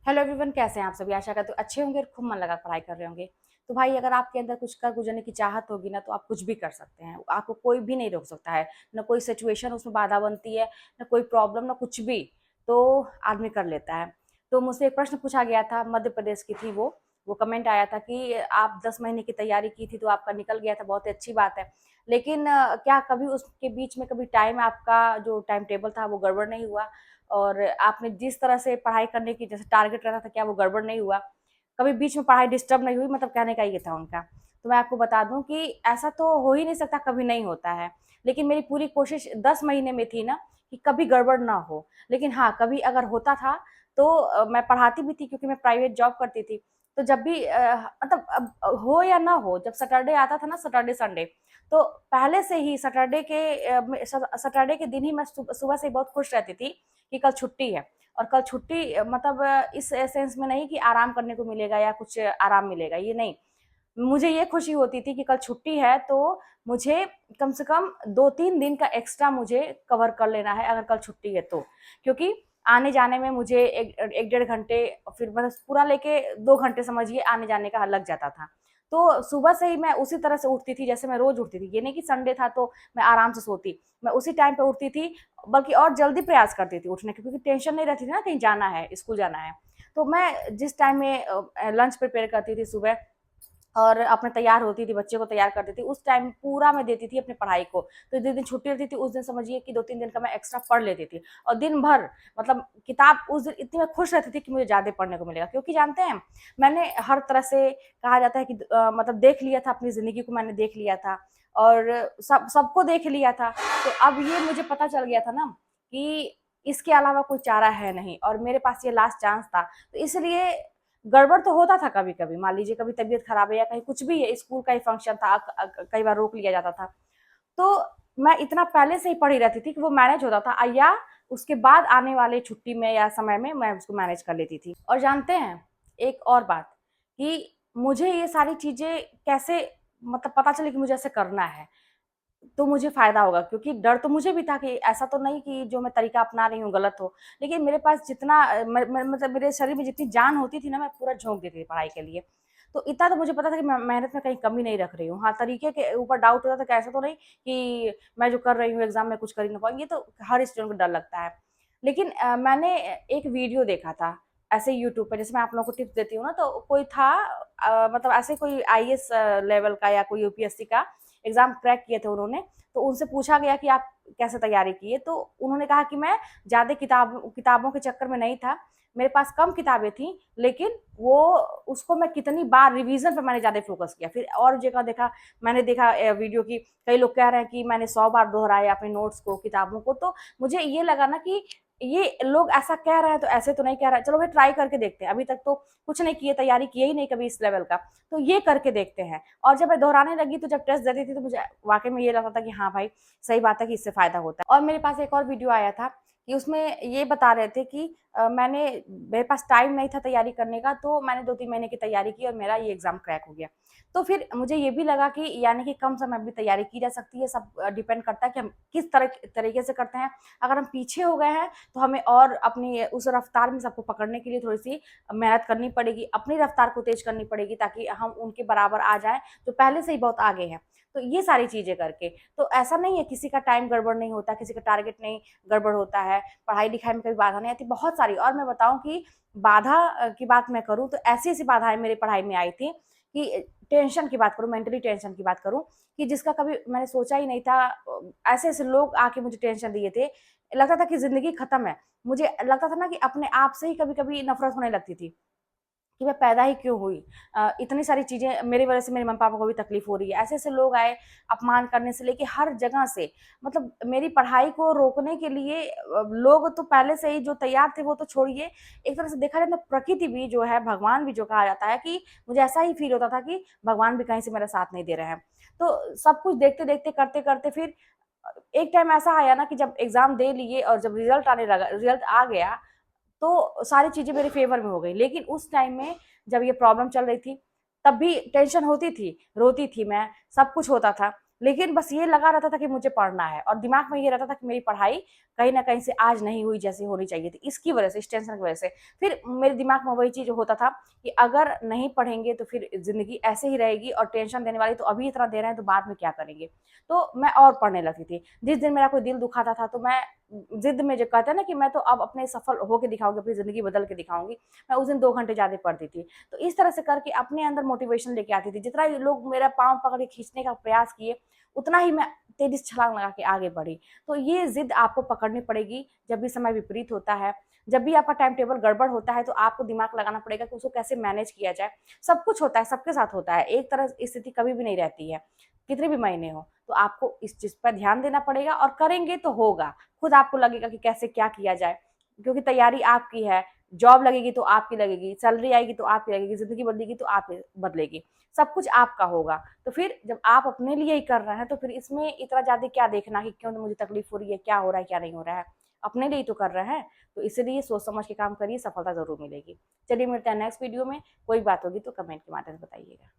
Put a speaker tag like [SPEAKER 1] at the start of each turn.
[SPEAKER 1] Hello everyone, कैसे हैं आप सभी। आशा करते हो अच्छे होंगे और खूब मन लगा पढ़ाई कर रहे होंगे। तो भाई, अगर आपके अंदर कुछ कर गुजरने की चाहत होगी ना, तो आप कुछ भी कर सकते हैं। आपको कोई भी नहीं रोक सकता है। ना कोई सिचुएशन उसमें बाधा बनती है, ना कोई प्रॉब्लम, ना कुछ भी। तो आदमी कर लेता है। तो मुझसे एक प्रश्न पूछा गया था, मध्य प्रदेश की थी वो कमेंट आया था कि आप 10 महीने की तैयारी की थी तो आपका निकल गया था, बहुत ही अच्छी बात है। लेकिन क्या कभी उसके बीच में कभी टाइम, आपका जो टाइम टेबल था वो गड़बड़ नहीं हुआ? और आपने जिस तरह से पढ़ाई करने की जैसे टारगेट रखा था, क्या वो गड़बड़ नहीं हुआ? कभी बीच में पढ़ाई डिस्टर्ब नहीं हुई? मतलब कहने का ये था उनका। तो मैं आपको बता दूं कि ऐसा तो हो ही नहीं सकता, कभी नहीं होता है। लेकिन मेरी पूरी कोशिश 10 महीने में थी ना कि कभी गड़बड़ ना हो। लेकिन हाँ, कभी अगर होता था तो मैं पढ़ाती भी थी, क्योंकि मैं प्राइवेट जॉब करती थी। तो जब भी मतलब अब हो या ना हो, जब सैटरडे आता था ना, सैटरडे संडे, तो पहले से ही सैटरडे के दिन ही मैं सुबह से ही बहुत खुश रहती थी कि कल छुट्टी है। और कल छुट्टी मतलब इस सेंस में नहीं कि आराम करने को मिलेगा या कुछ आराम मिलेगा, ये नहीं। मुझे ये खुशी होती थी कि कल छुट्टी है, तो मुझे कम से कम 2-3 दिन का एक्स्ट्रा मुझे कवर कर लेना है, अगर कल छुट्टी है तो। क्योंकि आने जाने में मुझे एक एक डेढ़ घंटे, फिर मतलब पूरा लेके 2 घंटे समझिए आने जाने का लग जाता था। तो सुबह से ही मैं उसी तरह से उठती थी जैसे मैं रोज उठती थी। ये नहीं कि संडे था तो मैं आराम से सोती। मैं उसी टाइम पे उठती थी, बल्कि और जल्दी प्रयास करती थी उठने की, क्योंकि टेंशन नहीं रहती थी ना, कहीं जाना है, स्कूल जाना है। तो मैं जिस टाइम में लंच प्रिपेयर करती थी सुबह, और अपने तैयार होती थी, बच्चे को तैयार करती थी, उस टाइम पूरा मैं देती थी अपनी पढ़ाई को। तो जिस दिन छुट्टी रहती थी उस दिन समझिए कि 2-3 दिन का मैं एक्स्ट्रा पढ़ लेती थी। और दिन भर मतलब किताब उस दिन इतनी मैं खुश रहती थी कि मुझे ज़्यादा पढ़ने को मिलेगा, क्योंकि जानते हैं, मैंने हर तरह से, कहा जाता है कि मतलब देख लिया था, अपनी ज़िंदगी को मैंने देख लिया था, और सबको देख लिया था। तो अब ये मुझे पता चल गया था ना कि इसके अलावा कोई चारा है नहीं, और मेरे पास ये लास्ट चांस था। तो इसलिए गड़बड़ तो होता था कभी कभी, मान लीजिए कभी तबीयत खराब है या कहीं कुछ भी है, स्कूल का ही फंक्शन था, कई बार रोक लिया जाता था। तो मैं इतना पहले से ही पढ़ी रहती थी कि वो मैनेज होता था, या उसके बाद आने वाले छुट्टी में या समय में मैं उसको मैनेज कर लेती थी। और जानते हैं, एक और बात, कि मुझे ये सारी चीजें कैसे मतलब पता चले कि मुझे ऐसे करना है, तो मुझे फ़ायदा होगा, क्योंकि डर तो मुझे भी था कि ऐसा तो नहीं कि जो मैं तरीका अपना रही हूँ गलत हो। लेकिन मेरे पास जितना म मतलब मेरे शरीर में जितनी जान होती थी ना, मैं पूरा झोंक देती थी पढ़ाई के लिए। तो इतना तो मुझे पता था कि मैं मेहनत में कहीं कमी नहीं रख रही हूँ। हाँ, तरीके के ऊपर डाउट होता था कि ऐसा तो नहीं कि मैं जो कर रही हूँ एग्ज़ाम में कुछ कर ही ना पाऊँ, ये तो हर स्टूडेंट को डर लगता है। लेकिन मैंने एक वीडियो देखा था, ऐसे यूट्यूब पे, जैसे मैं आप लोगों को टिप्स देती हूँ ना, तो कोई था मतलब ऐसे कोई आईएएस लेवल का या कोई यूपीएससी का एग्ज़ाम क्रैक किए थे उन्होंने। तो उनसे पूछा गया कि आप कैसे तैयारी किए? तो उन्होंने कहा कि मैं ज़्यादा किताबों के चक्कर में नहीं था। मेरे पास कम किताबें थीं, लेकिन वो उसको मैं कितनी बार रिवीज़न पे मैंने ज़्यादा फ़ोकस किया। फिर और जगह देखा, मैंने देखा वीडियो की कई लोग कह रहे हैं कि मैंने 100 बार दोहराया अपने नोट्स को, किताबों को। तो मुझे ये लगा ना कि ये लोग ऐसा कह रहे हैं तो ऐसे तो नहीं कह रहे हैं। चलो भाई, ट्राई करके देखते हैं। अभी तक तो कुछ नहीं किए, तैयारी किए ही नहीं कभी इस लेवल का, तो ये करके देखते हैं। और जब मैं दोहराने लगी, तो जब टेस्ट देती थी, तो मुझे वाक़ई में ये लगता था कि हाँ भाई, सही बात है कि इससे फ़ायदा होता है। और मेरे पास एक और वीडियो आया था कि उसमें ये बता रहे थे कि मेरे पास टाइम नहीं था तैयारी करने का, तो मैंने 2-3 महीने की तैयारी की और मेरा ये एग्ज़ाम क्रैक हो गया। तो फिर मुझे ये भी लगा कि यानी कि कम समय में भी तैयारी की जा सकती है। सब डिपेंड करता है कि हम किस तरीके से करते हैं। अगर हम पीछे हो गए हैं, तो हमें और अपनी उस रफ्तार में सबको पकड़ने के लिए थोड़ी-सी मेहनत करनी पड़ेगी, अपनी रफ्तार को तेज़ करनी पड़ेगी, ताकि हम उनके बराबर आ जाएँ, जो पहले से ही बहुत आगे हैं। तो ये सारी चीज़ें करके, तो ऐसा नहीं है किसी का टाइम गड़बड़ नहीं होता, किसी का टारगेट नहीं गड़बड़ होता है, पढ़ाई-लिखाई में कभी बाधा नहीं आती, बहुत सारी। और मैं बताऊँ कि बाधा की बात मैं करूँ, तो ऐसी-ऐसी बाधाएँ मेरी पढ़ाई में आई थी कि टेंशन की बात करूँ, मेंटली टेंशन की बात करूँ, कि जिसका कभी मैंने सोचा ही नहीं था। ऐसे-ऐसे लोग आके मुझे टेंशन दिए थे, लगता था कि ज़िंदगी खत्म है। मुझे लगता था ना कि अपने आप से ही कभी-कभी नफ़रत होने लगती थी। कि मैं पैदा ही क्यों हुई? इतनी सारी चीज़ें मेरी वज़ह से मेरे मम्मी-पापा को भी तकलीफ़ हो रही है। ऐसे-ऐसे लोग आए, अपमान करने से लेके हर जगह से, मतलब मेरी पढ़ाई को रोकने के लिए लोग तो पहले से ही जो तैयार थे वो तो छोड़िए, एक तरह से देखा जाए तो प्रकृति भी जो है, भगवान भी जो कहा जाता है, कि मुझे ऐसा ही फ़ील होता था कि भगवान भी कहीं से मेरा साथ नहीं दे रहे हैं। तो सब कुछ देखते-देखते, करते-करते फिर एक टाइम ऐसा आया ना कि जब एग्ज़ाम दे लिए और जब रिज़ल्ट आ गया, तो सारी चीज़ें मेरे फ़ेवर में हो गई। लेकिन उस टाइम में जब ये प्रॉब्लम चल रही थी, तब भी टेंशन होती थी, रोती थी मैं, सब कुछ होता था। लेकिन बस ये लगा रहता था कि मुझे पढ़ना है और दिमाग में ये रहता था कि मेरी पढ़ाई कहीं न कहीं से आज नहीं हुई जैसी होनी चाहिए थी। इसकी वजह से, इस टेंशन की वजह से, फिर मेरे दिमाग में वही चीज़ होता था कि अगर नहीं पढ़ेंगे तो फिर ज़िंदगी ऐसे ही रहेगी और टेंशन देने वाली तो अभी इतना दे रहे हैं तो बाद में क्या करेंगे? तो मैं और पढ़ने लगती थी। जिस दिन मेरा कोई दिल दुखाता था तो मैं ज़िद में, जो कहते हैं ना कि मैं तो अब अपने सफल होके दिखाऊँगी, अपनी ज़िंदगी बदल के दिखाऊँगी, मैं उस दिन 2 घंटे ज़्यादा पढ़ती थी। तो इस तरह से करके अपने अंदर मोटिवेशन लेके आती थी। जितना ये लोग मेरा पाँव पकड़ के खींचने का प्रयास किए, उतना ही मैं तेज़ी से छलांग लगा के आगे बढ़ी। तो ये ज़िद आपको पकड़नी पड़ेगी जब भी समय विपरीत होता है, जब भी आपका टाइम टेबल गड़बड़ होता है तो आपको दिमाग लगाना पड़ेगा कि उसको कैसे मैनेज किया जाए। सब कुछ होता है, सबके साथ होता है, एक तरह स्थिति कभी भी नहीं रहती है, कितने भी महीने हों। तो आपको इस चीज़ पर ध्यान देना पड़ेगा और करेंगे तो होगा। खुद आपको लगेगा कि कैसे क्या किया जाए, क्योंकि तैयारी आपकी है, जॉब लगेगी तो आपकी लगेगी, सैलरी आएगी तो आपकी लगेगी, ज़िंदगी बदलेगी तो आपकी बदलेगी, सब कुछ आपका होगा। तो फिर जब आप अपने लिए ही कर रहे हैं तो फिर इसमें इतना ज़्यादा क्या देखना कि क्यों मुझे तकलीफ़ हो रही है, क्या हो रहा है, क्या नहीं हो रहा है, अपने लिए ही तो कर रहे हैं। तो इसीलिए सोच समझ के काम करिए, सफलता ज़रूर मिलेगी। चलिए मिलते हैं नेक्स्ट वीडियो में, कोई बात होगी तो कमेंट के माध्यम से बताइएगा।